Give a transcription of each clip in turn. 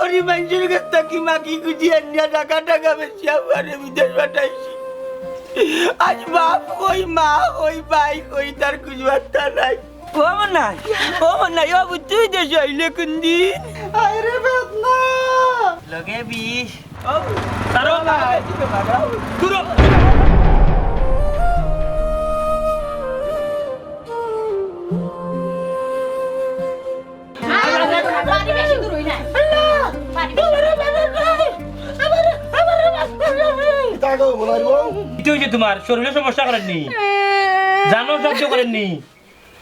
করি মানুষের কাছ থেকে মাকি গুজি আনিয়া টাকা বেশি আমারে বিদেশ পাঠাইছি। আজ বাপ কই মা কই ভাই কই তার খুঁজবার্তা নাই। ও আমার নাই ও তুই দেশ আইলে কোন দিন? আরে বেদনা লগে বিষ সারো ভাই দূর পানি বেশি দূর হই না পানি কি হয়েছে তোমার শরীরে সমস্যা করেননি জানো শব্দ করেননি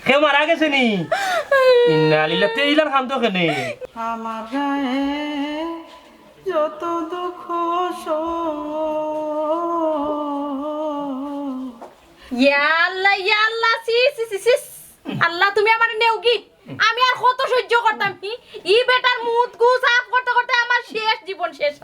কেউ মারা গেছে নি ইন্না লিল্লাহ তেইলার খান তো কেনে আমার গায়ে যত দুঃখ ইয়া আল্লাহ সি আল্লাহ তুমি আমার নেও কি আমি আর কত সহ্য করতাম কি ই বেটার মুখ গু সাফ করতে করতে আমার শেষ জীবন শেষ।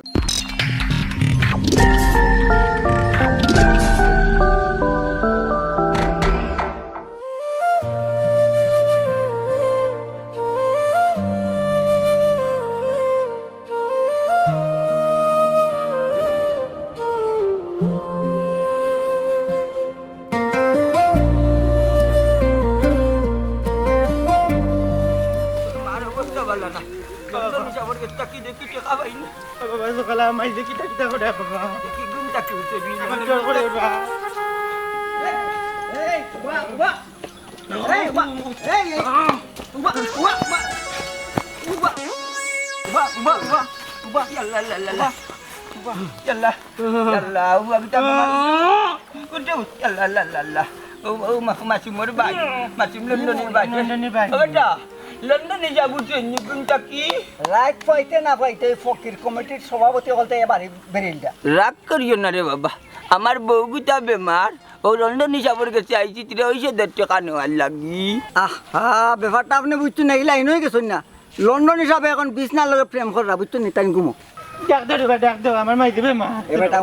লন্ডনে যাবো কি রাগ পাইতে না পাইতে ফকির কমিটির সভাপতি বলতে এবারে বেরিলটা রাগ করিও না রে বাবা, আমার বউগুতা বেমার ও লন্ডন হিসাবের কাছে আইছি তিরা হয়েছে 1.5 টাকা নেওয়ার লাগি। আহা ব্যাপারটা আপনি বুঝছেন না এগুলা হয়ে গেছেন না লন্ডন হিসাবে এখন বিছনার লগে প্রেম করা বুঝছেন নি তাই ঘুমো ডাক দাও আমার মাই দেবে মা এবারটা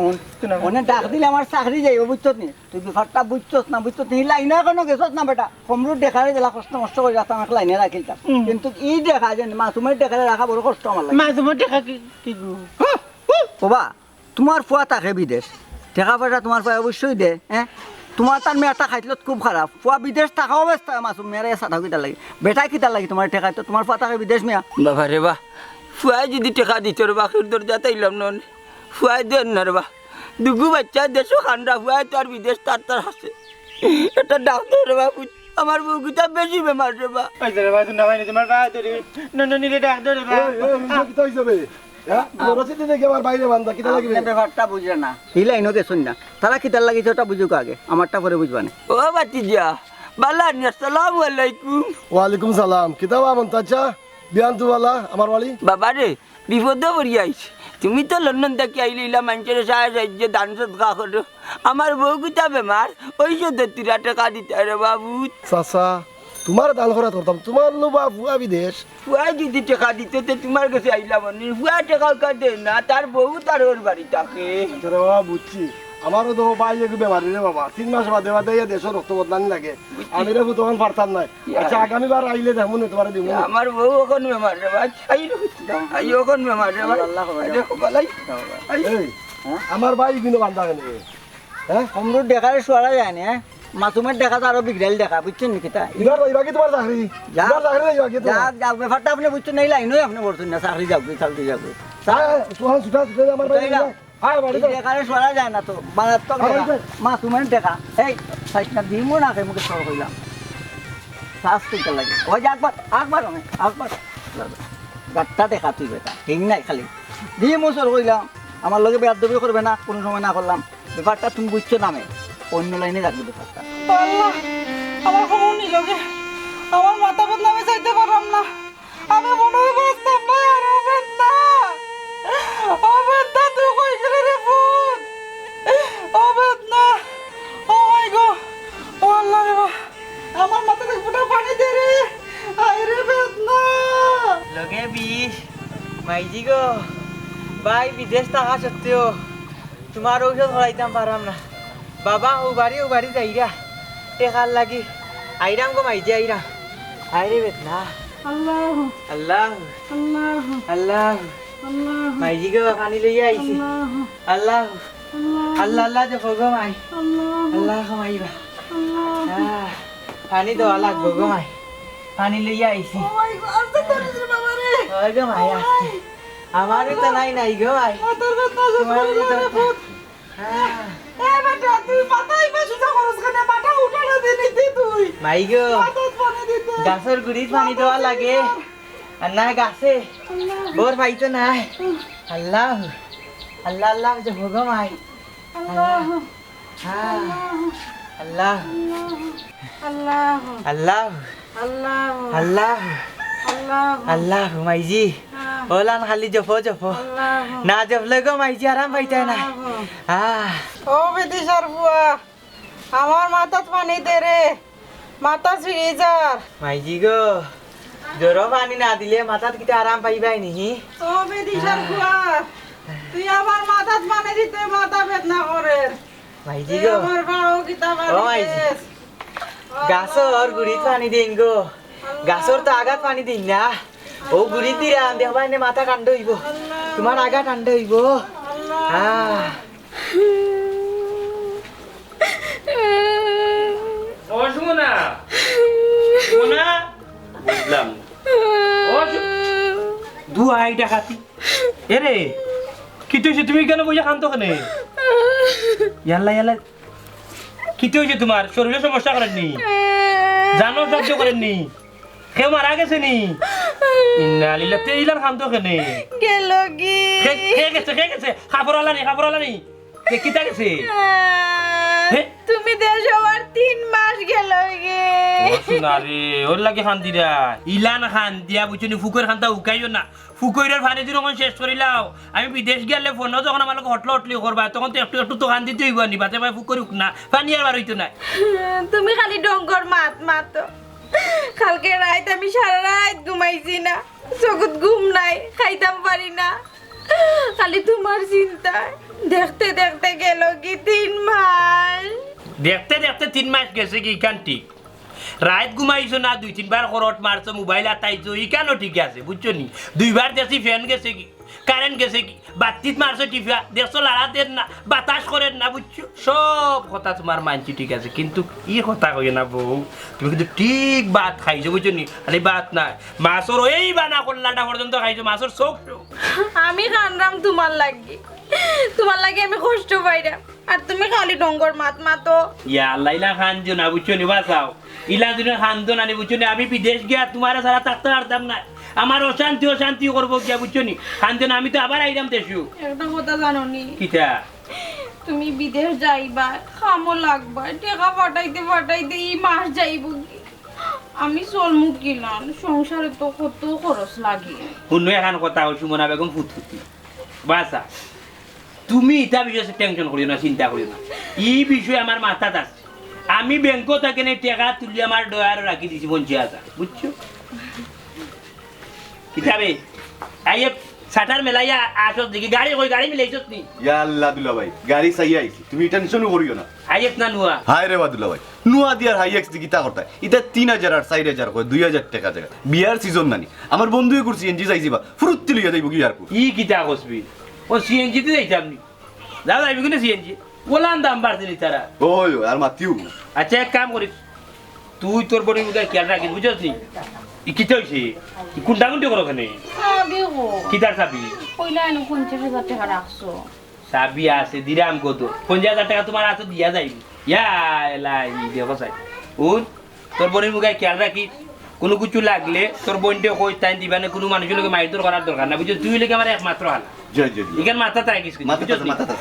অনেক ডাক দিলে আমার চাকরি যাইব বুঝছত নি তুই ব্যাপারটা বুঝছস না বুঝছত নি লাইনে এখনো গেছত না বেটা কমরুর দেখারে দিলা কষ্ট মষ্ট করে রাখতাম এক লাইনে রাখিতাম কিন্তু ই দেখা যে মাসুমের দেখারে রাখা বড় কষ্ট আমার লাগে মাঝে দেখা কি বাবা তোমার ফুয়া থাকে বিদেশ টাকা পয়সা তোমার ফুয়া অবশ্যই দে হ্যাঁ তোমার তার মেয়েটা খাইছিল খুব খারাপ ফুয়া বিদেশ থাকা অবস্থা মাসুম মেয়েরা সাথা কিতা লাগে বেটা কিতা লাগে তোমার টেকা তো তোমার ফুয়া থাকে বিদেশ মেয়া বাবা রে বা ফুয়াই যদি টাকা দিত রে বাকির দরজা তাইলাম নন ফুয়াই দেন না রে বা দুগু বাচ্চা দেশো খান্ডা ফুয়াই তার বিদেশ তার আছে এটা ডাক্তার রে বাবু আমার বউগুতা বেশি বেমার রে বা তোমার বা ধরে নন্দনীরে ডাক ধরে ব্যাপারটা বুঝে না এই লাইনও গেছুন না তারা কিতার লাগিছে ওটা বুঝুক আগে আমারটা পরে বুঝবা না ও বাতিজা বালানি আসসালামু আলাইকুম। ওয়ালাইকুম সালাম কিতাব আমন চাচা বিয়ান্তু ওয়ালা আমার ওয়ালি বাবা রে বিপদে পড়ি আইছি তুমি তো লন্ডন থেকে আইলিলা মানুষের সাহায্য দান সদকা করো আমার বউগুতা বেমার ওই 30 টাকা দিতে রে বাবু। চাচা তোমার দান করা করতাম তোমার নো বা ফুয়া বিদেশ ফুয়াই যদি টাকা দিত তো তোমার কাছে আইলাম ফুয়া টাকা কাটে না তার বউ তার ওর বাড়ি থাকে। বাবা বুঝছি আমারও তো ভাই একটু বেমারি রে বাবা 3 মাস বাদে বাদে দেশের রক্ত বদলানি লাগে আমি রে তখন পারতাম না। আচ্ছা আগামীবার আইলে দেখো না তোমার দিব আমার বউ এখন বেমার রে ভাই আই এখন বেমার রে ভাই আল্লাহ দেখো বালাই আমার ভাই কিন্তু বান্ধা কেন হ্যাঁ কমরুর দেখারে সোয়ারা যায় না মাসুমের দেখা তো আরো বিগড়াল দেখা বুঝছেন নাকি তা এবার ওই বাকি তোমার চাকরি তোমার চাকরি নাই বাকি তো যাক যাক ব্যাপারটা আপনি বুঝছেন না এই লাইনই আপনি বলছেন না চাকরি যাবে চাকরি যাবে তোমার সুটা সুটা আমার ভাই হ্যাঁ বাড়ি দেখারে সোয়ারা যায় না তো মারাত্মক মাসুমের দেখা এই সাইডটা দিমো না কে মুখে সর কইলাম শ্বাস করতে লাগে ওই যে একবার গাট্টা দেখা তুই বেটা ঠিক নাই খালি দিমো সর কইলাম আমার লগে বেয়াদবি করবে না কোনো সময় না করলাম ব্যাপারটা তুমি বুঝছো নামে অন্য লাইনে রাখবে ব্যাপারটা আল্লাহ আমার খবর নিল গে আমার মাথা বেদনা আমি চাইতে পারলাম না আমি মনে হয় বাঁচতাম না আর বেদনা তুই কই গেলে রে ফুট বেদনা ও মাই গো ও আল্লাহ রে আমার মাথা থেকে ফুটা পানি দে রে আই রে বেদনা লগে বিষ মাইজি গো ভাই বিদেশ থাকা সত্ত্বেও তোমার ঔষধ হরাইতাম পারাম না বাবা ও বাড়ি যাইরা টেকার লাগি আইরাম গো মাইজি আইরাম আইরে বেদনা আল্লাহ আল্লাহ আল্লাহ আল্লাহ মাইজি গো পানি লইয়া আইছি আল্লাহ আল্লাহ আল্লাহ দেখো গো মাই আল্লাহ খামাইবা পানি দেওয়া লাগবো গো মাই পানি লইয়া আইছি ওই গো মাই আসছে আমারও তো নাই নাই গো মাই মাই গো গাছের গুড়িত পানি দেওয়া লাগে আর না গাছে বোর পাইতো নাই আল্লাহ আল্লাহ আল্লাহ দেখো গো মাই আল্লাহ আল্লাহ আল্লাহ আল্লাহ আল্লাহ মাইজি ওলান খালি জপো জপো না জপলে গো মাইজি আরাম পাইতাই না ও বিদিশার বুয়া আমার মাথাত পানি দে রে মাথা ছিঁড়ে যার মাইজি গো জ্বর পানি না দিলে মাথাত কিটা আরাম পাইবাই নিহি ও বিদিশার বুয়া তুই আমার মাথাত পানি দিতে মাথা বেদনা করে মাইজি গো আমার বাও কিতা ও মাইজি গাছর গুড়িত পানি দিন গো গাছর তো আগাত পানি দিন না ও গুড়িত দিলাম দেখবা এনে মাথা কাণ্ড হইব তোমার আগা কাণ্ড হইব ও সুমনা সুমনা বুঝলাম ও দুয়াই ডাকাতি এরে কি হয়েছে তুমি কেন বইয়া খান্ত কেনে ইয়াল্লা ইয়াল্লা কি হয়েছে তোমার শরীরে সমস্যা করেননি জানো সহ্য করেননি কেউ মারা গেছে নি ইন্না লিল্লাহ তে ইলার খান্ত কেনে গেল কি খেয়ে গেছে খাবার আলানি কিতা গেছে তুমি দেশ হওয়ার 3 মাস গেল গে সোনারে ওর লাগে খান্দিরা ইলান খান দিয়া বুঝনি ফুকর খান্তা উকাইও না ফুকরের ফানি দিন যখন শেষ করিলাও আমি বিদেশ গেলে ফোন যখন আমার হটলি করবা তখন তো একটু তো খান দিতে হইব নি বাতে ভাই ফুকর উক না পানি আর বার হইতো না তুমি খালি ডঙ্গর মাত কালকে রাত আমি সারা রাত ঘুমাইছি না চোখত ঘুম নাই খাইতাম পারি না খালি তোমার চিন্তা দেখতে দেখতে গেল কি 3 মাস দেখতে 3 মাস গেছে কি কান ঠিক রাত ঘুমাইছো না 2-3 বার করট মারছো মোবাইল আতাইছো ইকানো ঠিক আছে বুঝছো নি 2 বার দেখছি ফ্যান গেছে কি কারেন্ট গেছে কি বাতিত মারছো টিফা দেখছো লাড়া দেন না বাতাস করেন না বুঝছো সব কথা তোমার মানছি ঠিক আছে কিন্তু ই কথা কই না বউ তুমি কিন্তু ঠিক ভাত খাইছো বুঝছো নি খালি ভাত না মাছর এই বানা করলাটা পর্যন্ত খাইছো মাছর চোখ আমি কানরাম তোমার লাগি আমি কষ্ট পাইরা আর তুমি খালি ডঙ্গর মাতো ইয়া লাইলা খান দিও না বুঝছো নি বাসাও ইলা দিন খান দো না বুঝছো নি আমি বিদেশ গিয়া তোমার সারা থাকতে পারতাম না আমার অশান্তি করবো গিয়া বুঝছো নি খান দিও না আমি তো আবার আইরাম দেশু একটা কথা জানো নি কিটা তুমি বিদেশ যাইবা খামো লাগবা টাকা পাঠাইতে এই মাস যাইবো কি আমি চলমু কিলাম সংসারে তো কত খরচ লাগে অন্য এখন কথা হল সুমনা বেগম ফুটফুটি বাসা তুমি এটা বিষয়ে টেনশন করিও না চিন্তা করিও না এই বিষয়ে আমার মাথাত আছে আমি ব্যাংক থেকে টাকা তুলি আমার ডয়ার রাখি দিছি 50,000 বুঝছো কিতাবে আইয়ে সাটার মেলাইয়া আসস দেখি গাড়ি মিলাইছস নি ইয়া আল্লাহ দুলা ভাই গাড়ি চাই আইছি তুমি টেনশন করিও না আইয়েস না নুয়া হাই রে বাদুলা ভাই নুয়া দিয়ার হাই এক্স দি কিতা করতা এটা 3000 আর 4000 কয় 2000 টাকা জায়গা বিয়ার সিজন নানি আমার বন্ধুই করছি এনজি যাইছিবা ফুরুত্তি লইয়া যাইব কি আর কো ই কিতা কসবি ও সিএনজি তে যাইতাম নি যাও যাইবি কিনা সিএনজি ওলান দাম বাড়ছে নি তারা ওই আর মাতিও আচ্ছা এক কাম করিস তুই তোর বড়ি মুখে খেয়াল রাখিস বুঝছিস নি ই কিতা হইছে ই কোনটা করো ওখানে সাবি গো কিতার চাবি কইলা এনে 50,000 টাকা রাখছো চাবি আছে দিরাম কত 50,000 টাকা তোমার হাতে দিয়া যাইবি ইয়া লাই দেখো সাই উন তোর বড়ির মুখে খেয়াল রাখিস কোনো কিছু লাগলে তোর বোনটে কই টাইম দিবা না কোনো মানুষের লোকে মাইর করার দরকার না বুঝছিস তুই লোকে আমার একমাত্র হাল জয় জয় এখানে মাথা থাকিস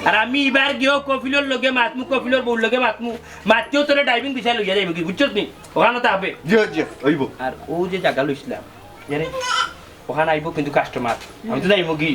আর আমি এবার গিয়ে কফিলর লগে মাতমু কফিলর বউর লগে মাতিও তোরে ড্রাইভিং বিষয় লইয়া যাইব কি বুঝছস নি ওখানে তো হবে জয় জয় ওইব আর ও যে জায়গা লইছিলাম জানে ওখানে আইব কিন্তু কাস্টমার আমি তো যাইব কি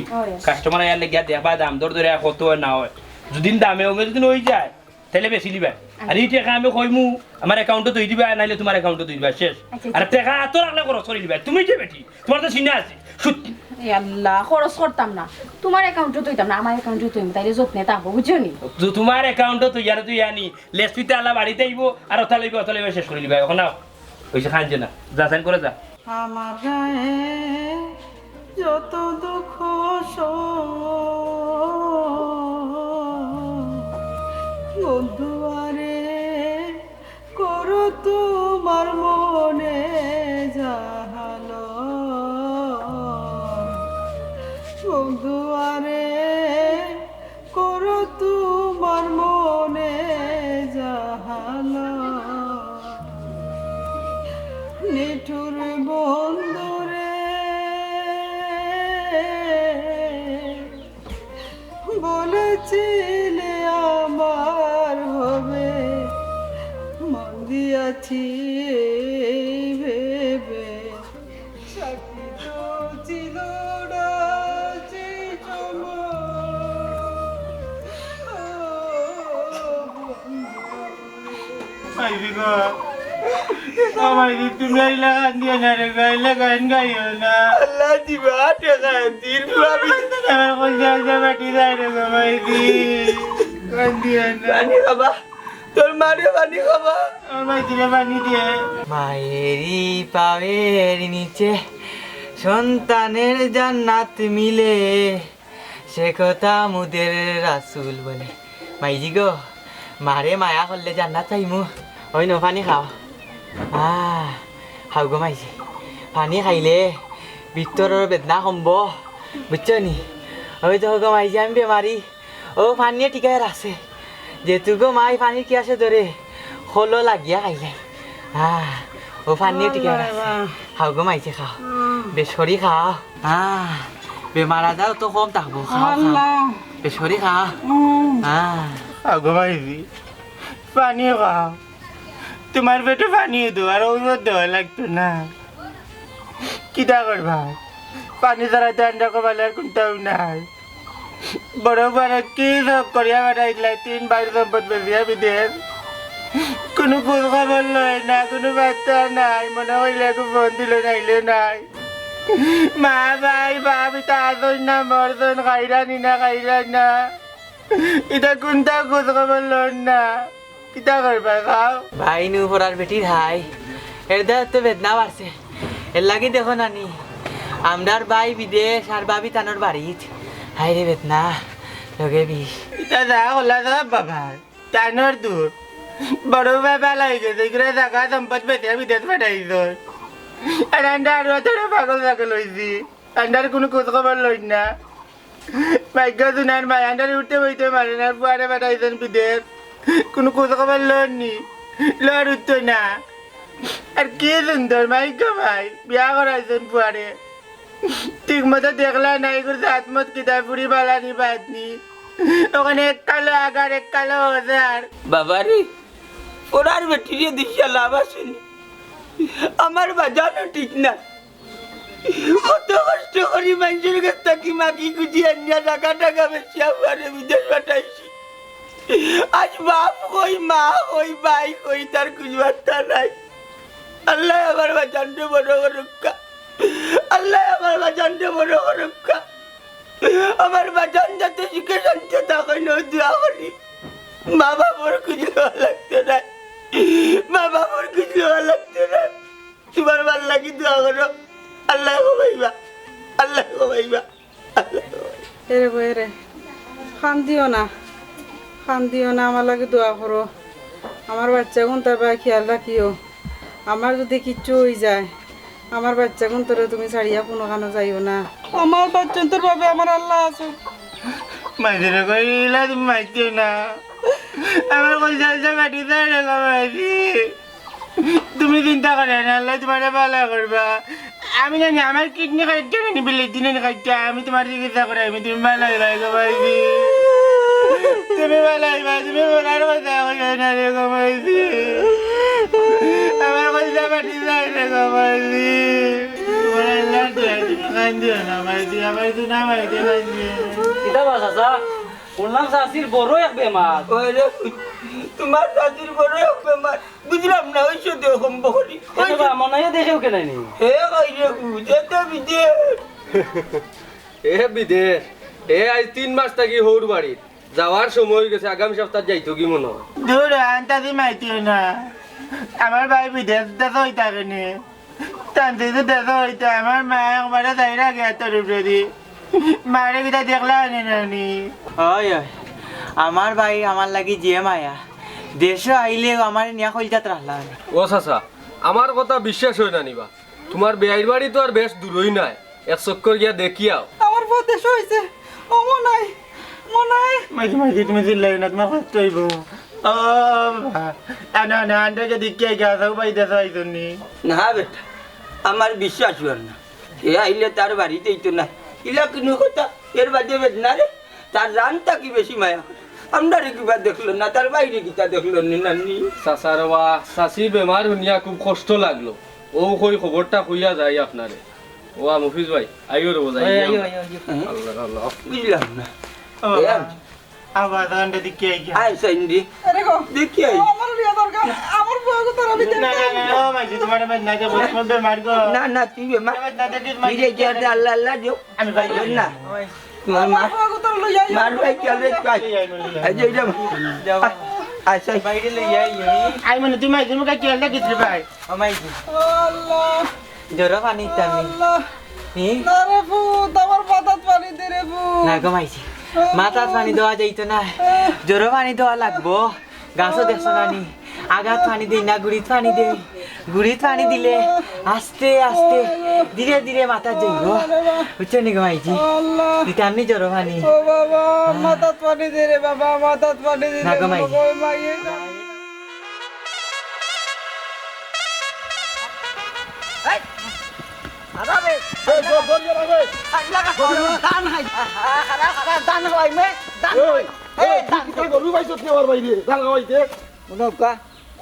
কাস্টমার আইলে গিয়া দেখবা দাম দর ধরে কত না হয় যদি দামে হবে যদি হয়ে যায় তাহলে বেশি দিবা আর এই টাকা আমি কইমু আমার অ্যাকাউন্টে তুই দিবা নাইলে তোমার অ্যাকাউন্টে তুই দিবা শেষ আর টাকা এত রাখলে খরচ করে দিবা তুমি যে বেটি তোমার তো চিন্তা আছে সত্যি আল্লাহ খরচ করতাম না তোমার অ্যাকাউন্টে তুইতাম না আমার অ্যাকাউন্টে তুই তাইলে যত্নে থাকবো বুঝছো নি তোমার অ্যাকাউন্টে তুই আনি লেসপিতে আলা বাড়িতে আইব আর অথা লইবে শেষ করে দিবা এখন নাও ওইসে খাইছে না যা সাইন করে যা আমার গায়ে যত দুঃখ বন্ধুয়ারে করো তোমার মনে জাহালো বন্ধুয়ারে করো তোমার মনে জাহালো নিঠুর বন্ধুরে বলেছিলে আমার হবে মন দিয়াছি ভেবে সাক্ষী তো ছিল না যে তুমি আইলা গান দিয়ে না রে গাইলে গান গাইও না আল্লাহ দিবা টাকা দিন ভাবি আমার কোন জায়গা বাটি যায় রে মাইদি গান দিয়ে না পানি খাবা তোর মারে পানি খাবা আমার মাইদিরে পানি দিয়ে মায়েরি পায়ের নিচে সন্তানের জান্নাত মিলে সে কথা মুদের রাসূল বলে মাইজি গো মারে মায়া করলে জান্নাত চাইমু ওই নো পানি খাও খাও গো মাইজি পানি খাইলে ভিতরের বেদনা কমব বুঝছো নি ওই তো গো মাইজি আমি বেমারি ও পানিয়ে টিকায় আছে যেহেতু গো মাই পানি কি আছে ধরে হলো লাগিয়া খাইলে ও পানিয়ে টিকায় আছে খাও গো মাইজি খাও বেসরি খাও বেমার আজার তো কম থাকবো খাও বেসরি খাও আগো মাইদি পানি খাও তোমার পেটে পানি দো আর ওষুধ দেওয়া লাগতো না কিটা করবা পানি ছাড়া ঠান্ডা কমালে আর কোনটাও নাই বড় বড় কি সব করিয়া বেড়াইলে 3 বাড়ি সম্পদ বেরিয়া বিদেশ কোনো খোঁজ খবর লয় না কোনো বার্তা নাই মনে হইলে ফোন দিলে নাইলে নাই মা ভাই ভাবি তাজন না মরজন খাইরানি না খাইরান না এটা কোনটা খোঁজ খবর লয় না কিটা করবা খাও ভাই নু পড়ার বেটির হাই এর দ্বারা তো বেদনা বাড়ছে এর লাগি দেখো নানি আমরার ভাই বিদেশ আর ভাবি তানোর বাড়িত হাই রে বেদনা লগে বিষ এটা যা হলা যা বাবা টানোর দূর বড় বাবা লাগে দেখলে জায়গা সম্পদ পেতে বিদেশ পাঠাইছ আর আন্ডার তোরা পাগল পাগল হয়েছি আন্ডার কোনো খোঁজ খবর লই না ভাগ্য শুনার ভাই আন্ডার উঠতে বইতে পারে না পুয়ারে পাঠাইছেন বিদেশ কোনো খোঁজ খবর লননি লর উঠতো না আর কি সুন্দর ভাগ্য ভাই বিয়া করাইছেন পুয়ারে ঠিক মতো দেখলা নাই করছে আত্মত কিতা পুরি বালানি বাদনি ওখানে এক কালো আগার এক কালো হাজার বাবারে ওরার বেটিরে দিশা লাভ আসেনি আমার বাজানো ঠিক না কত কষ্ট করি মানুষের কাছ থেকে মাকি কুচি আনিয়া টাকা টাকা বেশি আমারে বিদেশ পাঠাইছি আজ বাপ কই মা কই ভাই কই তার কুচবার্তা নাই আল্লাহ আমার বাজানটা বড় রক্ষা আল্লাহ আমার বাজানটা বড় রক্ষা আমার বাজান যাতে সুখে শান্তি থাকে না দোয়া করি মা বাবার কিছু লাগতো না মা বাবার কিছু লাগতো না তোমার ভাল লাগি দোয়া করো আল্লাহ কমাইবা আল্লাহ কমাইবা আল্লাহ এরে গো এরে খান দিও না আমার লাগে দোয়া করো আমার বাচ্চা গুণ তার বা খেয়াল রাখিও আমার যদি কিচ্ছু হয়ে যায় আমার বাচ্চা গুণ তোরে তুমি ছাড়িয়া কোনো কানো যাইও না আমার বাচ্চা তোর বাবে আমার আল্লাহ আছে মাঝে কইলা তুমি মাইতেও না আমার কইসা কাটি যায় না মাইছি তুমি চিন্তা করে না আল্লাহ তোমার ভালো করবা আমি জানি আমার কিডনি খাইতে না বিলে দিনে খাইতে আমি তোমার চিকিৎসা করে আমি তুমি ভালো হইবা গো মাইছি তুমি ভালো হইবা তুমি বলার কথা কইও না রে গো মাইছি আমার কইসা কাটি যায় না গো মাইছি তোমার আল্লাহ কান্দিও না মাইছি আমার তো না মাইতে কান্দিও কিতা বাস আসা বললাম শাশির বড় এক বেমার ওরে তোমার দাদির বড় এক বেমার বুঝলাম না ওই শুধু কম বকরি মনে হয় দেখেও কেন নি হে কইরে যেতে বিদেশ এ বিদেশ এ আজ 3 মাস থাকি হৌর বাড়ি যাওয়ার সময় হয়ে গেছে আগামী সপ্তাহ যাইতো কি মনে হয় দূর আনতাদি মাইতিও না আমার ভাই বিদেশ দেশ হইতা কেনে তান্তি তো দেশ হইতা আমার মা একবারে যাই রাখে তোর উপরে মারে বিদায় দেখলা নানি হয় হয় আমার ভাই আমার লাগি যে মায়া দেশে আইলে আমার নিয়া কইজাত রাখলা ও চাচা আমার কথা বিশ্বাস হয় না নিবা তোমার বেয়াইর বাড়ি তো আর বেশ দূরই নাই এক চক্কর গিয়া দেখিয়াও আমার বউ দেশ হয়েছে ও মনাই মনাই মাঝে মাঝে তুমি চিল্লাই না তোমার কষ্ট হইব ও না না আন্ডা যদি কে গাছাও পাইতে চাইছনি না বেটা আমার বিশ্বাস কর না এ আইলে তার বাড়িতে তো না ইলা কিনো কথা এর বাদে বেদনা রে তার রানটা কি বেশি মায়া আমরা রে কিবা দেখলো না তার বাইরে কিটা দেখলো নি নানি চাচার বা চাচি বেমার শুনিয়া খুব কষ্ট লাগলো ও কই খবরটা কইয়া যায় আপনারে ও মফিজ ভাই আইও রব যাই আল্লাহ আল্লাহ বুঝলাম না আবার আন্ডা দিকে আই সাইন্দি আরে গো দেখি আই আমার লিয়া দরকার আমার বউ তো আমি না না না ও মাঝে তোমার বেদনা কে বলবে মারগো না না তুই বেমা ধীরে ধীরে আল্লাহ আল্লাহ দিও আমি ভাই না তোমার মা বউ তো লইয়া মার ভাই চলে কাজ আই যাও আচ্ছা বাইরে লইয়া আই মানে তুমি আই তুমি কি আল্লাহ কিছু ভাই আমাইজি আল্লাহ জোর পানি তামি আল্লাহ হি না রে ভূত আমার মাথাত পানি দে রে ভূত না গমাইছি মাথাত পানি দেওয়া যাইতো না জোর পানি দেওয়া লাগবো গাছও দেখছো নানি আগাত পানি দেই না গুড়িত পানি দেই গুড়িত পানি দিলে আস্তে আস্তে ধীরে ধীরে মাথা যাইব বুঝছো নি গমাইছি আল্লাহ দিতামনি জোর পানি ও বাবা মাথাত পানি দে রে বাবা মাথাত পানি দে না গো মাই। ওই মাইয়ে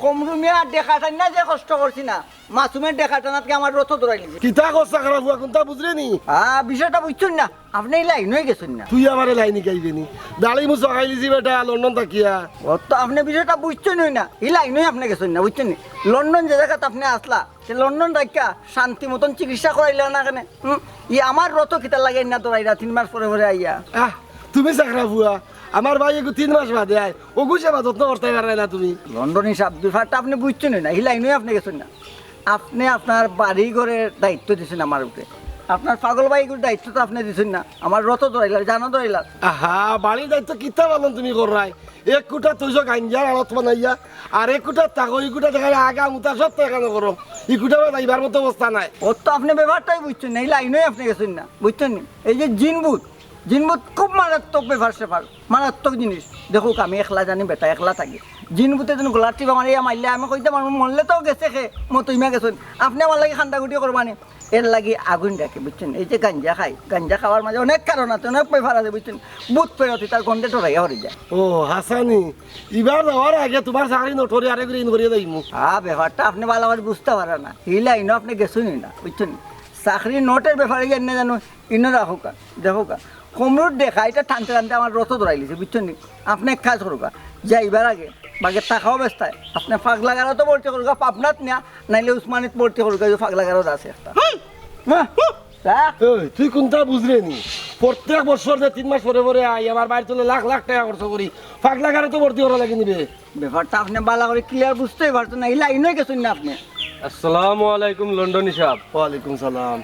কমরু মিয়া দেখা টান না যে কষ্ট করছি না মাসুমের দেখা টানাতকে আমার রথ ধরাই লিছে কিতা করছা খারাপ হুয়া কোনটা বুঝলে নি বিষয়টা বুঝছেন না আপনি এই লাইন হয়ে গেছেন না তুই আমারে লাইনি গাইবে নি দাড়ি মুছ খাইলিছি বেটা লন্ডন তাকিয়া ও তো আপনি বিষয়টা বুঝছেন না এই লাইন হয়ে আপনি গেছেন না বুঝছেন নি লন্ডন যে জায়গাতে আপনি আসলা সে লন্ডন রাখা শান্তি মতন চিকিৎসা করাইলে না কেন ই আমার রথ কিতা লাগে না তোরাইরা 3 মাস পরে পরে আইয়া আহ তুমি চাকরা হুয়া আমার ভাই এগু 3 মাস বাদে আয় ওগু সেবা যত্ন করতে পারে না তুমি লন্ডন হিসাব ব্যাপারটা আপনি বুঝছেন না এই লাইন হয়ে আপনি গেছেন না আপনি আপনার বাড়ি ঘরের দায়িত্ব দিয়েছেন আমার উপরে আপনার পাগল বাইকের দায়িত্ব তো আপনি দিয়েছেন না আমার রথ ধরাইলার জানো ধরাইলার আহা বাড়ির দায়িত্ব কিতা পালন তুমি করাই এক কুটা তুইছো গাঞ্জার আলত বানাইয়া আর এক কুটা তাকো ই কুটা দেখাই আগা মুতা সব তো এখানে করো ই কুটা যাইবার মতো অবস্থা নাই ওর তো আপনি ব্যাপারটাই বুঝছেন না এই লাইন হয়ে আপনি গেছেন না বুঝছেন না এই যে জিনবুত খুব মারাত্মক ব্যাপার সেপার মারাত্মক জিনিস দেখুক আমি একলা জানি বেটা একলা থাকি জিনবুতে যেন গোলার টিপা মারিয়া মারলে আমি কইতে পারবো মরলে তো গেছে খে মতইমা গেছেন আপনি আমার লাগে খান্দাগুটি করবানি এর লাগে আগুন রাখে বুঝছেন এই যে গাঞ্জা খাই গাঞ্জা খাওয়ার মাঝে অনেক কারণ আছে অনেক ব্যাপার আছে বুঝছেন বুথ ফেরতি তার গন্ধে টরাইয়া হরে যায় ও হাসানি এবার যাওয়ার আগে তোমার চাকরি নঠরে আরেক ঋণ করিয়ে যাইমু ব্যাপারটা আপনি ভালো করে বুঝতে পারেন না এই লাইনও আপনি গেছেনই না বুঝছেন চাকরি নোটের ব্যাপারে গিয়ে না জানো ইনো রাখুকা দেখুকা কমরুর দেখা এটা টানতে টানতে আমার রথ ধরাইলিছে বুঝছেন নি আপনি এক কাজ করুকা যাইবার আগে বাগের টাকাও ব্যস্তায় আপনি ফাগলা গারো তো ভর্তি করুকা পাবনাত না নাইলে উসমানিত ভর্তি করুকা যে ফাগলা গারো আছে একটা ওই তুই কোনটা বুঝলে নি প্রত্যেক বছর যে 3 মাস পরে পরে আই আমার বাড়ি চলে লাখ লাখ টাকা খরচ করি পাগলা গারে তো ভর্তি করা লাগে নিবে ব্যাপারটা আপনি ভালো করে ক্লিয়ার বুঝতেই পারছেন না এই লাইন হয়ে গেছেন না আপনি আসসালামু আলাইকুম লন্ডনী সাহেব ওয়ালাইকুম সালাম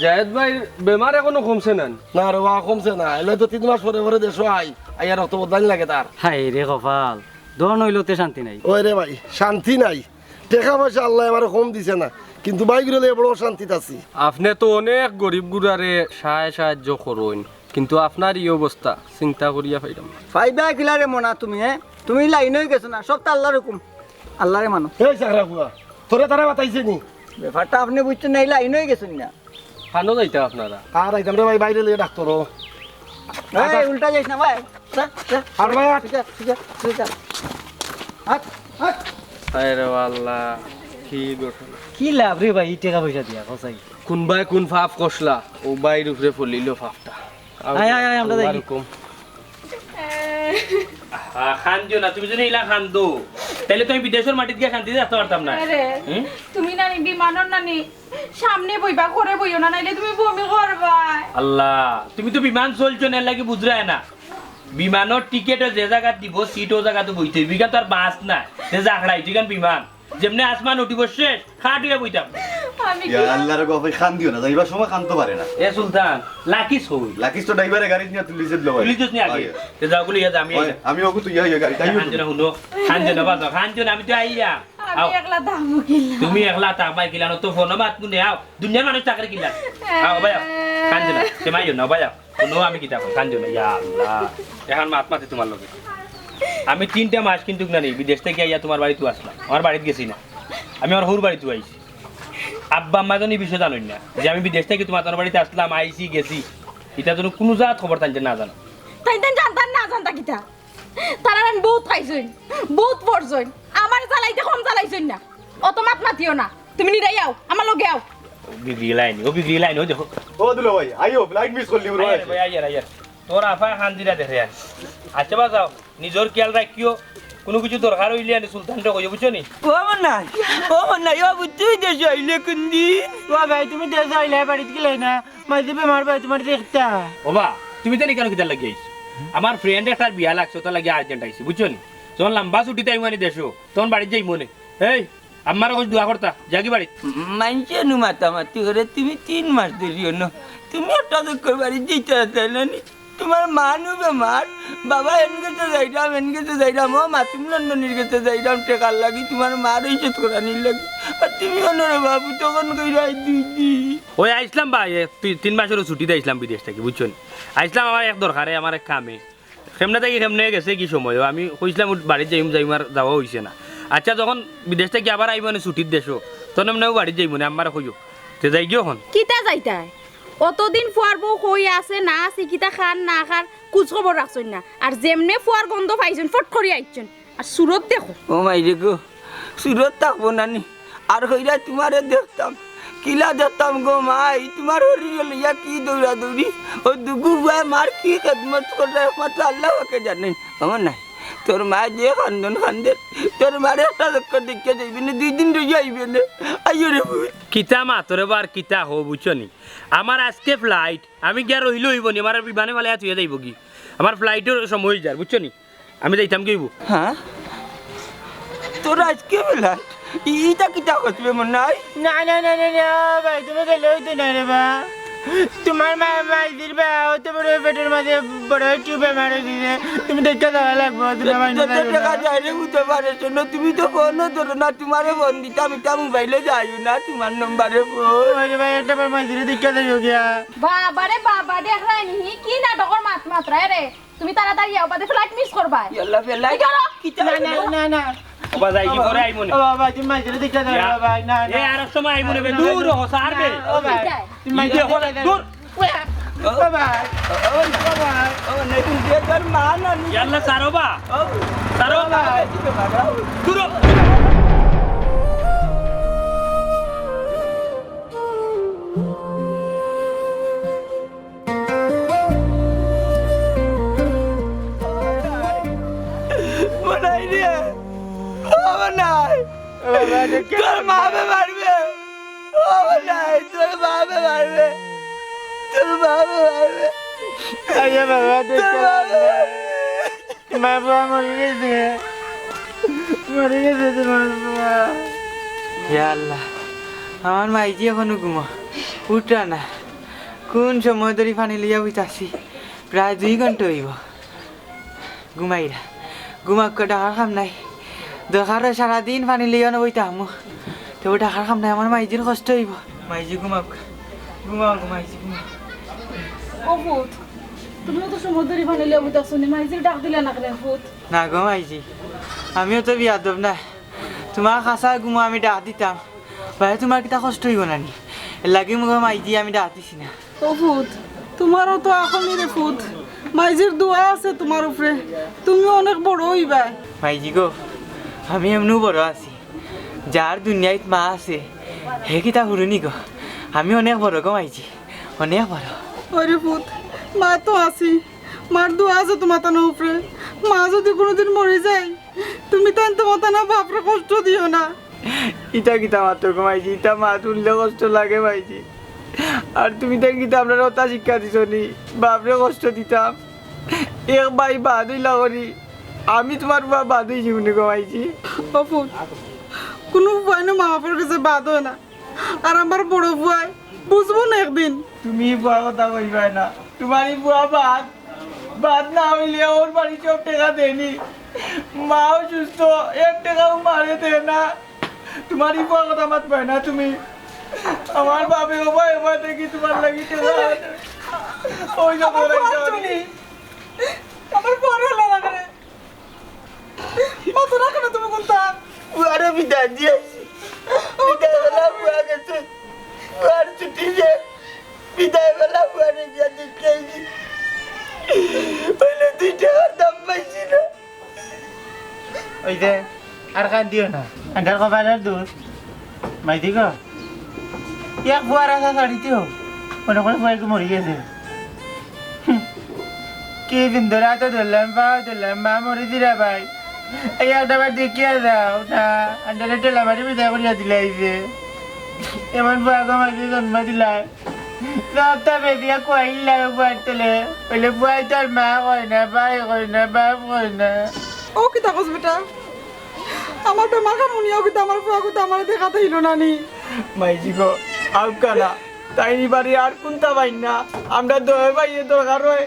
জায়েদ ভাই বেমার এখনো কমছে না না রে বা কমছে না এলে তো 3 মাস পরে পরে দেশো আই আইয়া রক্ত বদলানি লাগে তার হাই রে কপাল দন হইলতে শান্তি নাই ওই রে ভাই শান্তি নাই টাকা পয়সা আল্লাহ আমার কম দিছে না কিন্তু বাইক রেলে বড় শান্তিতে আছি আপনি তো অনেক গরিব গুড়ারে সাহায্য করুন কিন্তু আপনার এই অবস্থা চিন্তা করিয়া পাইলাম ফাইবা কিলারে মনা তুমি তুমি লাইন হয়ে গেছো না সব তো আল্লাহর হুকুম আল্লাহরে মানো এই চাকরা বুয়া তোরে তারা বাতাইছে নি ব্যাপারটা আপনি বুঝছেন না এই লাইন হয়ে গেছেন না খানো যাইতে আপনারা আর আইতাম রে ভাই বাইরে লিয়ে ডাক্তারও এই উল্টা যাইস না ভাই আর ভাই ঠিক আছে ঠিক আছে ঠিক আছে হাট হাট আরে আল্লাহ কি ঘটনা কি লাভ রে ভাই টাকা পয়সা দিয়া কসাই কোনবাই কোন ফাফ কষলা ও বাইর উপরে ফলিল ফাফটা আয়, আয়, আয়, আমরা যাই। এরকম। খানজো না তুমি যদি ইলা খান দো তাহলে তুমি বিদেশের মাটিতে গিয়ে শান্তিতে আসতে পারতাম না আরে তুমি নানি বিমানর নানি সামনে বইবা করে বইও না নাইলে তুমি বমি করবা আল্লাহ তুমি তো বিমান চলছো না লাগে বুঝরায় না বিমানের টিকেট যে জায়গা দিব সিট ও জায়গাতে বইতে বিঘা তো আর বাস না যে জাগড়াই যেখান বিমান যেমনি আসমান উঠিব শেষ খাট হয়ে বইতাম আমি ইয়া আল্লাহর গফে খান দিও না যাইবার সময় খানতে পারে না এ সুলতান লাকিস হই লাকিস তো ড্রাইভারে গাড়ি নিয়ে তুলিছে দিলো ভাই পুলিশ নি আগে তে যাও গুলি ইয়া আমি আইয়া আমি ওকে তুই ইয়া গাড়ি তাই খানজনা হুনো খানজনা বাজা খানজনা আমি তো আইয়া আও আমি একলা দামু কিলা তুমি একলা তাকবাই কিলানো তো ফোন মাত কোনে আও দুনিয়ার মানুষ চাকরি কিলা আও ভাই খানজনা সেমাই না ভাই কোনো আমি কিতা খানজনা ইয়া আল্লাহ এখন মাত মাতে তোমার লগে আমি 3টা মাস কিন্তু না নেই বিদেশ থেকে আইয়া তোমার বাড়িতে আসলাম আমার বাড়িতে গেছি না আমি আমার হুর বাড়িতে আইছি আব্বা আম্মা জানি বিষয় জানোই না যে আমি বিদেশ থেকে তোমার বাড়িতে আসলাম আইছি গেছি এটা যেন কোনো জাত খবর তাই না জানো তাই জানতাম না জানতা কিতা তারা আমি বহুত খাইছই বহুত পড়ছই আমার জ্বালাইতে কম জ্বালাইছই না অত মাত মাতিও না তুমি নিরাই আও আমার লগে আও বিগড়ি লাইন ও দেখো ও দিলো ভাই আইও ফ্লাইট মিস করলি ভাই আইয়ার ভাই আইয়ার তোর আফা খান্দিরা দেখে আন আচ্ছা বাজাও নিজের খেয়াল রাখিও কোনো কিছু দরকার হইলে আনি সুলতানটা কইও বুঝছো নি ও না ও তুই দেশ আইলে কুন্দি ও ভাই তুমি দেশ আইলে বাড়িতে গেলে না মাঝে বেমার ভাই তোমার দেখতা ওবা তুমি তো কেন কিতা লাগি আইছো আমার ফ্রেন্ড একটা বিয়া লাগছো তো লাগি আর্জেন্ট আইছি বুঝছো নি যখন লম্বা ছুটি তাই মানে দেশো তখন বাড়িতে যাই মনে এই আমার কাছে দোয়া করতা জাগি বাড়ি মানছে নু মাতামাতি করে তুমি 3 মাস ধরিও না তুমি একটা দুঃখ বাড়ি দিতে চাইলে নি তোমার মানু বেমার বাবা এনকে তো যাইরাম ও মাসুম নন্দনীর কাছে যাইরাম টেকার লাগি তোমার মার ইজ্জত করানির লাগি আর তুমি অনরে বাবু তখন কইরাই দিদি ওই আইসলাম ভাই 3 মাসেরও ছুটিতে আইসলাম বিদেশ থেকে বুঝছো নি আইসলাম আমার এক দরকারে আমার এক কামে কেমনে থেকে কেমনে গেছে কি সময় আমি কইছিলাম বাড়িতে যাইম আর যাওয়া হইছে না আচ্ছা যখন বিদেশ থেকে আবার আইব মানে ছুটির দেশো তখন এমনিও বাড়িতে যাইব না আমার কইও তে যাই গিয়ে এখন কিতা যাইতাই অতদিন ফুয়ার বউ কই আছে না আছে কিতা খান না খার কুছ খবর রাখছই না আর যেমনে ফুয়ার গন্ধ পাইছন ফট করি আইছন আর সুরত দেখো ও মাইরে গো সুরত থাকবো নানি আর কইরা তোমারে দেখতাম কিলা দেখতাম গো মাই তোমার হরি গেল ইয়া কি দৌড়া দৌড়ি ও দুগু ভাই মার কি খেদমত করে একমাত্র আল্লাহ ওকে জানেন আমার নাই তোর মা যে খান্দন খান্দে তোর মারে একটা চক্কর দেখে যাইবি না 2 দিন রয়ে যাইবে না আইও রে কিতা মা তোরে বার কিতা হো বুঝছো নি আমার আজকে ফ্লাইট আমি গিয়া রইল হইব নি আমার বিমানে মালে তুই যাইব কি আমার ফ্লাইটের সময় হয়ে যার বুঝছো নি আমি যাইতাম কি হইব হ্যাঁ তোর আজকে বেলা ইটা কিতা করবে মনে হয় না না না না না ভাই তুমি গেলে হইতো না রে বা তোমার মাইদির বা হতে বড় পেটের মাঝে বড় টিউবে মারে দিছে তুমি দেখতে যাওয়া লাগবো টাকা যাইলে উঠতে পারে শোনো তুমি তো ফোনও ধরো না তোমারে ফোন দিতাম এটা মোবাইলে যাইও না তোমার নম্বরে ফোন ভাই একটা বার মাইদিরে দেখতে যাইও গিয়া বাবা দেখলাই নি কি নাটকের মাত মাত্রায় রে তুমি তাড়াতাড়ি আও বাদে ফ্লাইট মিস করবা ইয়াল্লা ফেলাই কিতা না না না না ওবা যাই কি করে আইব নি ও ভাই তুমি মাইদিরে দেখতে যাও ভাই না এ আর সময় আইব নে দূর হ সারবে ও ভাই তুমি মাইদিরে দূর ও ভাই ও নাই তুমি তোর মা না নি ইয়াল্লা সারোবা সারো দূর মনাই রে ও মনাই তোর মা মারবে ও মনাই তোর মা মারবে তোর মা মারবে আইয়া বাবা তোর মা বাবা মরে গেছে তোমার বাবা ইয়া আল্লাহ আমার মাইজি এখনো ঘুমো উঠা না কোন সময় ধরে পানি লইয়া উঠাছি প্রায় 2 ঘন্টা হইব ঘুমাইরা ঘুমাক ডাকার কাম নাই দরকার সারাদিন পানি লইয়া নবইতাম তবু ডাকার কাম নাই আমার মাইজির কষ্ট হইব মাইজি ঘুমাক মাইজি ঘুমা ও ফুট তুমি তো সমুদ্রে বানাইলে বুঝা শুনি মাইজির ডাক দিলে না কেন ফুট না গো মাইজি আমিও তো বিয়াদব না তোমার খাসা ঘুমা আমি ডাক দিতাম ভাই তোমার কিতা কষ্ট হইব নানি লাগে মোক মাইজি আমি ডাক দিছি না ও ফুট তোমারও তো এখনই রে ফুট মাইজির দোয়া আছে তোমার উপরে তুমি অনেক বড় হইবা মাইজি গো আমি এমনও বড় আছি যার দুনিয়াত মা আছে হে কিতা হুরুনি গো আমি অনেক বড় গো মাইজি অনেক বড় ওরে ফুট মা তো আছি মার দোয়া আছে তোমার তার উপরে মা যদি কোনোদিন মরে যায় তুমি তাই তোমার না বাপরে কষ্ট দিও না ইটা কিতা মাত্র গো মাইজি ইটা মা তুললে কষ্ট লাগে মাইজি আর তুমি তাই কিতা আপনার ওটা শিক্ষা দিছ নি বাপরে কষ্ট দিতাম এক ভাই বাদই লাগরি আমি তোমার বাদই জীবনে গো মাইজি ও ফুট কোনো উপায় না মা বাপের কাছে বাদ হয় না আর আমার বড় বুয়াই বুঝবো না একদিন। তুমি বুয়া কথা কইবাই না, তোমারই বুয়া বাদ না হইলে ওর বাড়ি সব টাকা দেয়নি, মাও সুস্থ, 1 টাকাও মারে দেয় না, তোমারই বুয়া কথা মাতবাই না তুমি। আমার বাপে ওবা দেখি তোমার লাগি টাকা ওই যে আমার বড় হলো না করে মাথা রাখো না তুমি কোনটা বুয়ারে বিদায় দিয়েছি, বিদায় বেলা বুয়া গেছে, বুয়ার ছুটি যে বিদায় বেলা বুয়ারে গিয়ে দেখেছি, বলে 2 টাকার দাম পাইছি না। ওই যে আর কান দিও না, আন্ডার কভারের দোষ মাইতি গো এক বুয়ার আসা ছাড়িতেও মনে করে বুয়াকে মরি গেছে। কি দিন ধরে তো ধরলাম মা মরে দিরা ভাই, এই একটা বার দেখিয়া যাও না, আন্ডারে টেলা মারি বিদায় করিয়া দিলাইছে। এমন বুয়াকে মাঝে জন্ম দিলাই, সবটা বেদিয়া কইলা বুয়ার তেলে বলে বুয়াই তার মা কয় না, ভাই কয় না, বাপ কয় না। ও কি তাকস বেটা, আমার বেমার খান উনিও কিন্তু আমার বুয়া কিন্তু আমার দেখাতে হইল না নি। মাইজি গো আউকানা তাইনি বাড়ি আর কোনটা পাই না, আমরা দয়ে পাইয়ে দরকার হয়,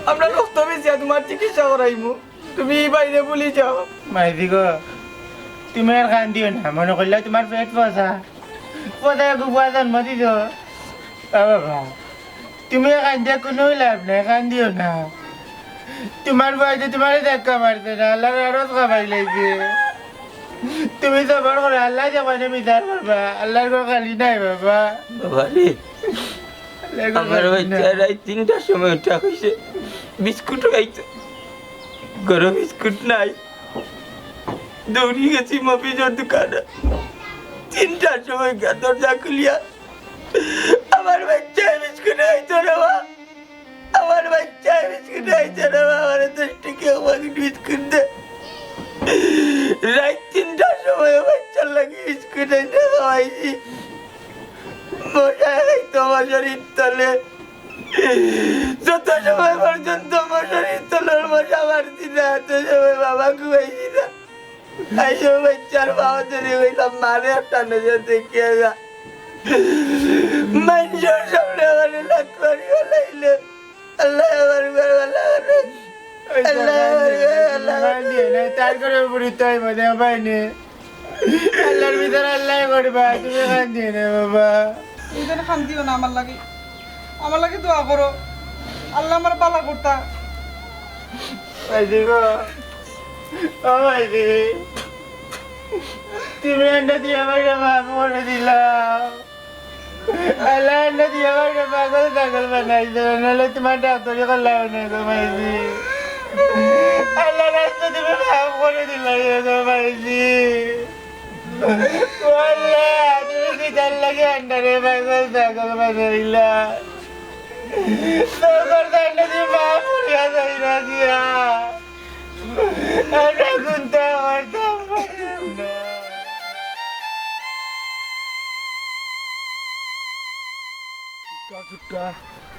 আমরা রক্ত বেশি তোমার চিকিৎসা করাইমু, তুমি এই বাইরে বলি যাও। মাইদি গো তুমি আর কান দিও না, মনে করলে তোমার পেট পচা বুয়া জন্ম দিছ। বাবা তুমি কান দিয়া কোনো লাভ নাই, কান দিও না। তোমার বয়সে তোমার ধাক্কা মারছে না, আল্লাহর আরজ খাবাই লাগছে। তুমি সবার করে আল্লাহ যাবা না বিচার করবা, আল্লাহর কোনো খালি নাই বাবা। বাবা রে আমার বাচ্চা রাত 3টার সময় উঠা হয়েছে, বিস্কুট খাইছে, গরম বিস্কুট নাই, দৌড়ি গেছি মফিজের দোকানে, 3টার সময় দরজা খুলিয়া আমার বাচ্চা বিস্কুট খাইছে রে মা, আমার বাচ্চা বিস্কুট খাইছে রে মা, আমার 10 টাকা আমাকে বিস্কুট দে। রাত 3টার সময় বাচ্চার লাগে বিস্কুট এনে খাওয়াইছি, মশাই তোমার শরীর তলে যত সময় পর্যন্ত মশারির তলের মশা মারছি না, এত সময় বাবা ঘুমাইছি না। এই সময় বাচ্চার বাবা ধরে হইলাম মারে একটা নজর দেখিয়ে যা, মানুষের সামনে আমার লাত মারি হলাইল, আল্লাহ আমার ঘরওয়ালা হলে, আল্লাহ আমার ঘরওয়ালা হলে। তার করে বুড়িতে হয় মজা পাইনি, আল্লাহর ভিতরে আল্লাহ করবা, তুমি কান দিও না বাবা। ইদান খান দিও না আমার লাগে দোয়া করো, আল্লাহ আমার পালা করতা। মাইদি গো ও মাইদি, তুমি এনে দিয়ে আমাকে মাফ করে দিলাম, আল্লাহ এনে দিয়ে আমাকে পাগল পাগল বানাইছে, নাহলে তোমার ডাক্তারি করলাম না গো মাইদি। আল্লাহ রাস্তা তুমি মাফ করে দিলাম গো মাইদি। ও আল্লাহ তুমি কি জান লাগে আন্ডারে পাগল পাগল বানাইলা, তোর দান্ডা দিয়ে মাফ করিয়া যাই না দিয়া, আমরা গুনতে পারতাম না।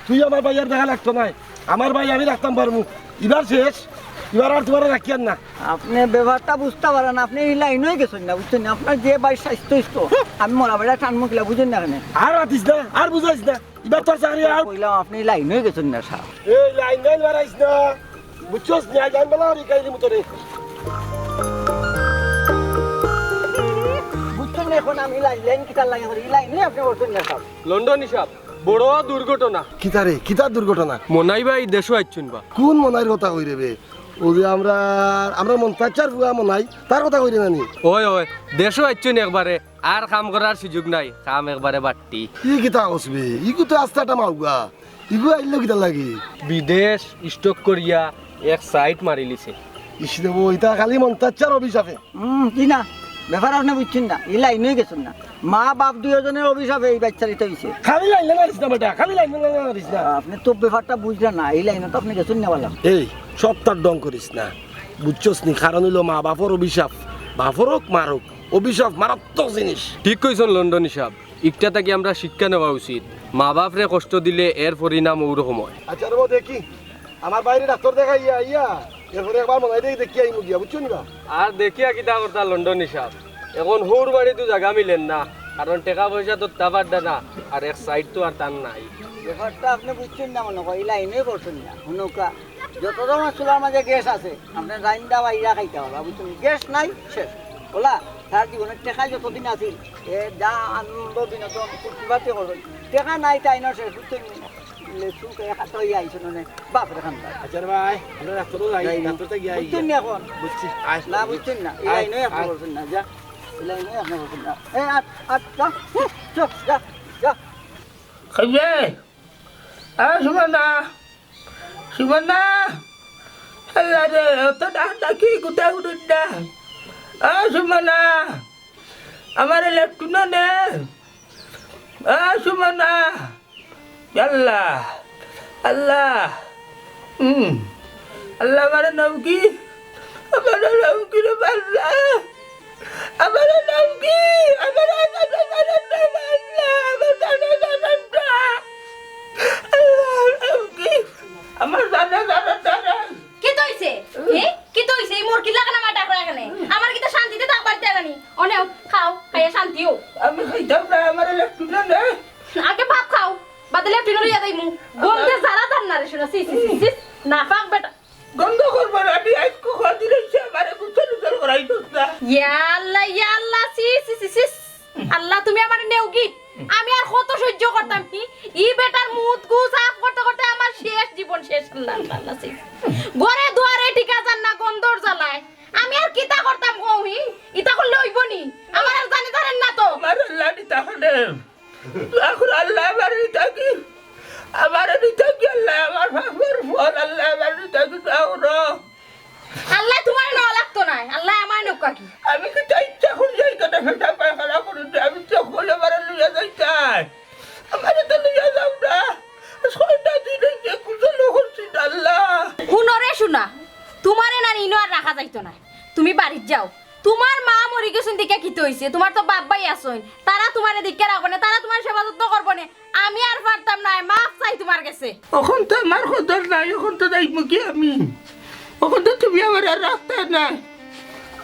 তুই আমার ভাই আর দেখা লাগতো নাই, আমার ভাই আমি রাখতাম পারবো, এবার শেষ, এবার আর তোমার রাখিয়ান না। আপনি ব্যবহারটা বুঝতে পারেন, আপনি এই লাইনই গেছেন না, বুঝছেন না, আপনার যে বাড়ির স্বাস্থ্য আমি মরা বেড়া টানমুখ কিলা বুঝেন না এখানে, আর রাতিস না, আর বুঝাইস না, এবার তোর চাকরি আর কইলাম আপনি এই লাইনই গেছেন না সাহেব। এই লাইন লাইন মারাইস না, বুঝছস না, জান বলা আর ইকাইলি মতরে। বুঝছেন না এখন আমি লাইন কিতার লাগে এই লাইনই আপনি করছেন না সাহেব। লন্ডন হিসাব বড় দুর্ঘটনা, কিতারে কিতার দুর্ঘটনা? মনাই ভাই দেশও আইছুন বা কোন মনাইর কথা কই রে বে? ও যে আমরা মন্তাচার বুয়া মনাই, তার কথা কই রে নানি? ওই ওই দেশও আইছুন একবারে, আর কাম করার সুযোগ নাই, কাম একবারে বাট্টি। ই কিতা কসবে, ইগু তো আস্তাটা মাউগা, ইগু আইলো কিতা লাগি? বিদেশ স্টক করিয়া এক সাইট মারি লিছে। ইস দেবো, ইতা খালি মন্তাচার অভিশাপে। জি না ব্যাপার আপনি বুঝছেন না, এই লাইনই গেছেন না, মা বাপ দুজনের অভিশাপে এই বাচ্চারিত হয়েছে। খালি লাইন মারিস না বেটা, খালি লাইন মারিস না। আপনি তো ব্যাপারটা বুঝলেন না, এই লাইনে তো আপনি গেছেন না বললাম। এই সপ্তাহ ডং করিস না, বুঝছস নি, কারণ হইলো মা বাপর অভিশাপ, বাপর হোক মার হোক, অভিশাপ মারাত্মক জিনিস। ঠিক কইছেন লন্ডন হিসাব, ইটা থেকে আমরা শিক্ষা নেওয়া উচিত, মা বাপরে কষ্ট দিলে এর পরিণাম ওরকম হয়। আচ্ছা রে দেখি, আমার বাইরে ডাক্তার দেখাই ইয়া এরপরে একবার মনে হয় দেখি আইমু গিয়া, বুঝছো না? আর দেখিয়া কিতা করতা লন্ডন হিসাব, এখন হোর বাড়ি তো জায়গা মিলেন না, কারণ টাকা পয়সা তো তাবার না আর এক সাইড তো আর তার নাই ব্যাপারটা আপনি বুঝছেন না মনে হয় এই লাইনে করছেন না হুনকা যত ধরনের চুলার মাঝে গ্যাস আছে আপনার রাইন্দা বাইরা খাইতে হবে বুঝছেন গ্যাস নাই শেষ বলা তার জীবনের টেকা যতদিন আছিল এ যা আনন্দ বিনোদন ফুর্তিবাতি করবেন টেকা নাই তাই না শেষ বুঝছেন লেচুকে হাত হয়ে আইসেন মানে বাপরে খান্তা আচ্ছা ভাই আমরা রাস্তাতে যাই রাস্তাতে গিয়ে বুঝছেন না এখন বুঝছি না বুঝছেন না এই লাইনে আপনি করছেন না যা এই লাইনে আপনি করছেন না এই আট যা চল যা যা খাইবে সুমনা সুমনা আল্লাহ রে অত ডাকি গুটা গুটা সুমনা আমার লেফটু না নে সুমনা আল্লাহ আল্লাহ আল্লাহ আমার নাম কি আমার নাম কি রে আল্লাহ আমার নাম কি আমার নাম আমার জানা জানা জানা কি তো হইছে কি তো হইছে এই মুরগি লাগানা মাটা করে এখানে আমার কি তো শান্তিতে থাকবার জায়গানি অনেও খাও খাইয়া শান্তিও আমি খাইতাম না আমার লেফটু না নে আগে ভাত খাও বাদে লেফটিনো লইয়া যাইমু গন্ধে সারা দান না রে শোনা সি সি সি না পাক বেটা গন্ধ করবো না আমি আজকে খাদি রয়েছে আমার গুছল গুছল করাই দোস্তা ইয়া আল্লাহ সি সি সি সি আল্লাহ তুমি আমার নেউগি আমি আর কত সহ্য করতাম কি ই বেটার মুখ গু সাফ করতে করতে আমার শেষ জীবন শেষ আল্লাহ আল্লাহ সি ঘরে দুয়ারে ঠিকা যান না গন্ধর জ্বালায় আমি আর কিতা করতাম কই ইতা করলে হইব নি আমার আর জানি ধরেন না তো আমার আল্লাহ নি তাহলে এখন আল্লাহ আমার নি থাকি আমার নি থাকি আল্লাহ আমার ভাবর ফল আল্লাহ আমার নি থাকি তাহলে আল্লাহ তোমার ন লাগতো না আল্লাহ আমার নকা কি আমি কি তাই ইচ্ছা করে যাই কেন ফেটা পায়খানা করে আমি তো খোলে আমার লইয়া যাই তাই আমার তো লইয়া যাও না ছয়টা দিনে যে কুশল করছি আল্লাহ শুনরে শুনা তোমারে না ইনো আর রাখা যাইতো না তুমি বাড়িত যাও তোমার মা মরি গেছেন দিকে কি হইছে তোমার তো বাপ ভাই আসুন তারা তোমারে দিকে রাখবে না তারা তোমার সেবা যত্ন করবে না আমি আর পারতাম না মাফ চাই তোমার কাছে এখন তো আমার খদর নাই এখন তো যাইব কি আমি এখন তো তুমি আমার আর রাস্তা নাই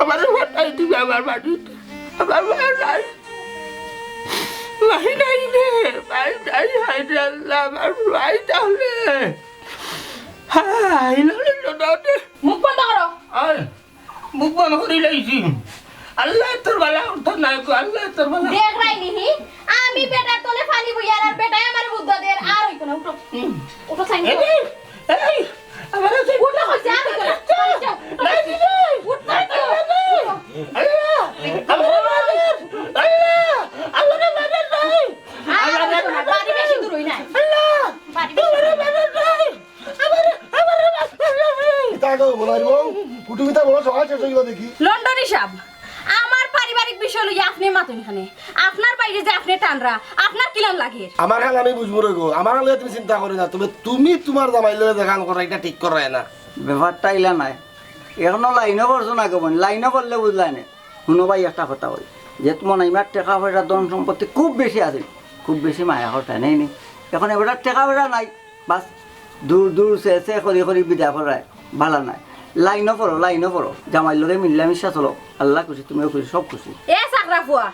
আমার ভাটাই তুমি আমার বাড়িতে আমার ভাই নাই ভাই নাই রে ভাই নাই হাই রে আল্লাহ আমার ভাই তাহলে হাই লড়ে মুখ বন্ধ করো আয় মুখ বন্ধ করে লাইছি আল্লাহ তোর বালা উঠা নাই গো আল্লাহ তোর বালা দেখ রাই নিহি আমি বেটার তলে পানি বইয়ার আর বেটাই আমার বুদ্ধ দের আর হইতো না উঠো উঠো সাইন এই আমার আছে উঠো কইছে আর হইতো না যাও নাই দিদি উঠো আল্লাহ আল্লাহ আল্লাহ মাদার নাই আর বাড়ি বেশি দূর হই না আল্লাহ বাড়ি বেশি মাদার নাই কিতা গো মনাইব কুটুমিতা বড় সকাল শেষ হইবা দেখি লন্ডনী সাহেব আমার পারিবারিক বিষয় লইয়া আপনি মাতুন এখানে আপনার বাইরে যে আপনি টানরা আপনার কিলাম লাগে আমার হাল আমি বুঝবো রে গো আমার হালে তুমি চিন্তা করে না তবে তুমি তোমার জামাই লয়ে দেখান করা এটা ঠিক করে না ব্যাপারটা ইলা নাই এখনো লাইনও করছো না কেমন লাইনও করলে বুঝলাই না শুনো ভাই একটা কথা বলি যে তোমার নাইমার টাকা পয়সা ধন সম্পত্তি খুব বেশি আছে খুব বেশি মায়া হঠাৎ নেই নি এখন এবার টাকা পয়সা নাই বাস দূর দূর সে করি বিদা করায় ভালো নাই লাইনও পড়ো জামাই লগে মিলামিশা চলো আল্লাহ খুশি তুমিও খুশি সব খুশি এ সাকরা ফুয়া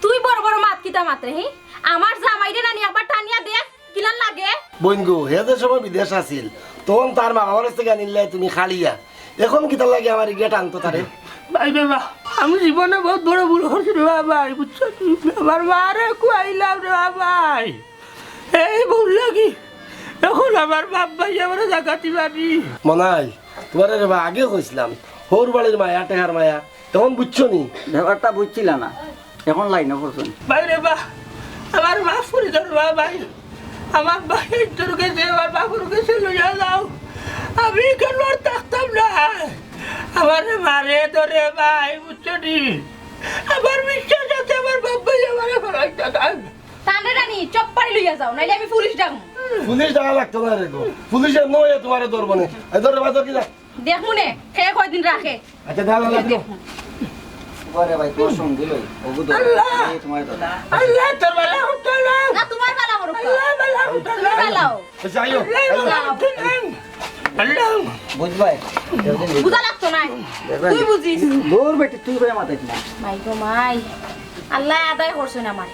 তুই বড় বড় মাত কিতা মাত্রে হি আমার জামাইরে নানি একবার টানিয়া দেখ কিলান লাগে বোন গো হে যে সময় বিদেশ আছিল তখন তার মা বাবার থেকে আনিলে তুমি খালিয়া এখন কিতা লাগে আমার গেট আনতো তারে ভাই বাবা আমি জীবনে বহুত বড় ভুল করছি রে ভাই বুঝছো আমার মারে কুয়াইলাম রে ভাই এই ভুল লাগি এখন আমার বাপ ভাই আমার জাগাতি বাড়ি মনাই তোমার রে বা আগে কইছিলাম হোর বাড়ির মায়া টেহার মায়া তখন বুঝছো নি ব্যাপারটা বুঝছিল না এখন লাইনও পড়ছেন ভাই রে বা আমার মাফ করে দাও ভাই আমার ভাই তোর গেছে আমার বাপুর গেছে লইয়া যাও আমি কেন আর থাকতাম না আমার মারে ধরে ভাই বুঝছো নি আমার বিশ্বাস আছে আমার বাপ ভাই আমার ফেলাইতে থাক টানে রানি চপ্পাড়ি লইয়া যাও নাইলে আমি পুলিশ ডাকমু পুলিশ ডাকা লাগতো না রে গো পুলিশের নয় তোমার ধরবো না ধরে বাজার কি না দেখমু নে খেয়ে কয়দিন রাখে আচ্ছা দাঁড়া লাগতো পরে ভাই তোর সঙ্গে লই ওগু তো তোমার দাদা আল্লাহ তোর বেলা উঠালো না তোমার বেলা করো আল্লাহ বেলা উঠালো বেলাও আচ্ছা আইও আল্লাহ বুঝবাই বুঝা লাগতো না তুই বুঝিস দূর বেটি তুই ভাই মাথায় না মাই গো মাই আল্লাহ আদায় করছেন আমার।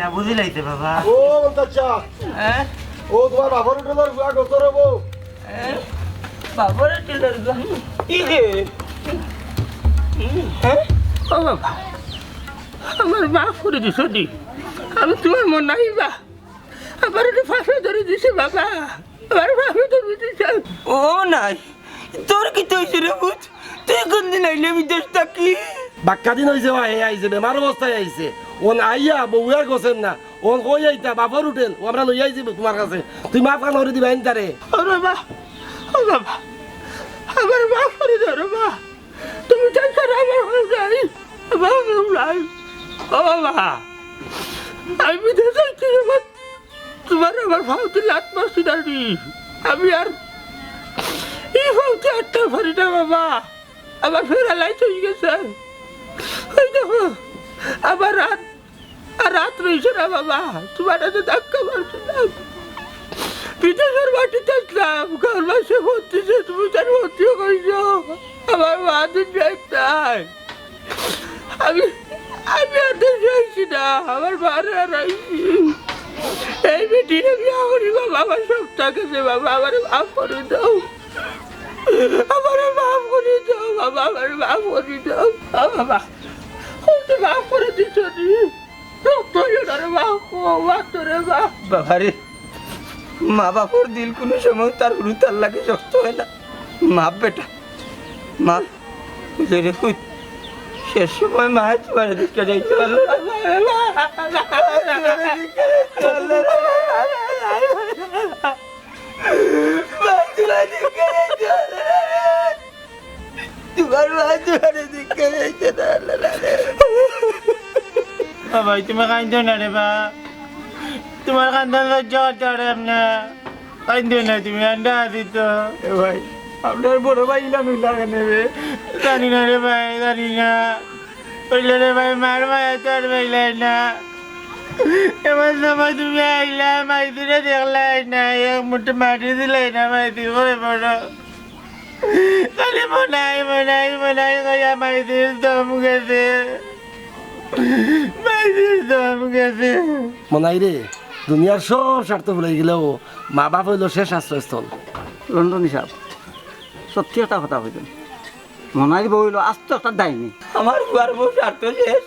না বুঝি লাইতে বাবা ও মন্তাচ্ছা ও তোমার বাবার হোটেলের বুয়া গোসর হবো বাবার টেলার ইরে ও বাবা আমার মাফ করে দিস দি আমি তোমার মন নাই বা আমার একটু ফাঁসে ধরে দিছে বাবা আমার ফাঁসে ধরে দিছে ও নাই তোর কি তো হয়েছে রে বুঝ তুই কোন দিন আইলে বিদেশ থাকি বাক্কা দিন হয়েছে ও আইছে বেমার অবস্থায় আইছে ওন আইয়া বউয়ার গোছেন না ওন কই আইতা বাবার হোটেল ও আমরা লই আইছি তোমার কাছে তুই মাফ কান করে দিবা তারে ও বাবা আমার মাফ করে দাও রে বাবা তুমি চাইছো আমার হয়ে যাই আমার নাই ও বাবা আমি বিদেশ যাইছি তোমার আমার ফাউতি লাত মারছি দাঁড়ি আমি আর এই ফাউতি আটটা পারি না বাবা আমার ফেরা লাইট হয়ে গেছে ওই দেখো আমার রাত রয়েছে না বাবা তোমার এত ধাক্কা মারছিলাম বিদেশের মাটিতে আসলাম ঘর মাসে ভর্তিছে তুমি তার ভর্তিও করেছ আমার মা দিন যাই আমি আমি আর দেশে আইছি না আমার বারে আর আইছি এই বেটিরে বিয়া করি বাবা আমার সব টাকাছে বাবা আমার মাফ করে দাও আমার মাফ করে দাও বাবা আমার মাফ করে দাও বাবা তো মাফ করে দিচ্ছ বাবারে মা বাপর দিল কোনো সময় তার তার লাগে শক্ত হয় না মাপ বেটা মা রে শেষ সময় মা তোমার দিকে যাইতে ভাই তুমি কান্দো না রে বা তোমার কান্দার লজ্জা করতে না কান্দো না তুমি আন্ডা আছি তো ভাই আপনার বড় ভাই ইলাম লাগে নেবে জানি না রে ভাই জানি না বললে রে ভাই মার মায়া তোর ভাইলাই না এবার সময় তুমি আইলা মাইতিরে দেখলাই না এক মুঠে মাটি দিলাই না মাইতি করে বড় খালি মনাই কয়া মাইতির দম গেছে মনাই রে দুনিয়ার সব স্বার্থ ভুলে গেলেও মা বাপ হইল শেষ আশ্রয়স্থল লন্ডন হিসাব সত্যি একটা কথা হইল মনাই বইল আস্ত একটা দায়নি আমার বুয়ার বউ স্বার্থ শেষ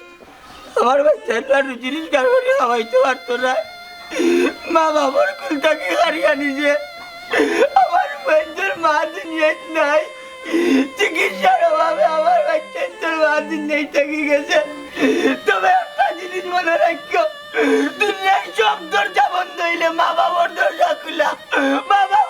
আমার বাচ্চাটা রুচিরিস কারণে খাওয়াইতে পারতো না মা বাবার কুলটাকে হারিয়ে নিছে আমার বাচ্চার মা দুনিয়ায় নাই চিকিৎসার অভাবে আমার বাচ্চার মা দুনিয়ায় থেকে গেছে তবে একটা জিনিস মনে রাখো দুনিয়ায় সব দরজা বন্ধ হইলে মা বাবার দরজা খোলা বাবা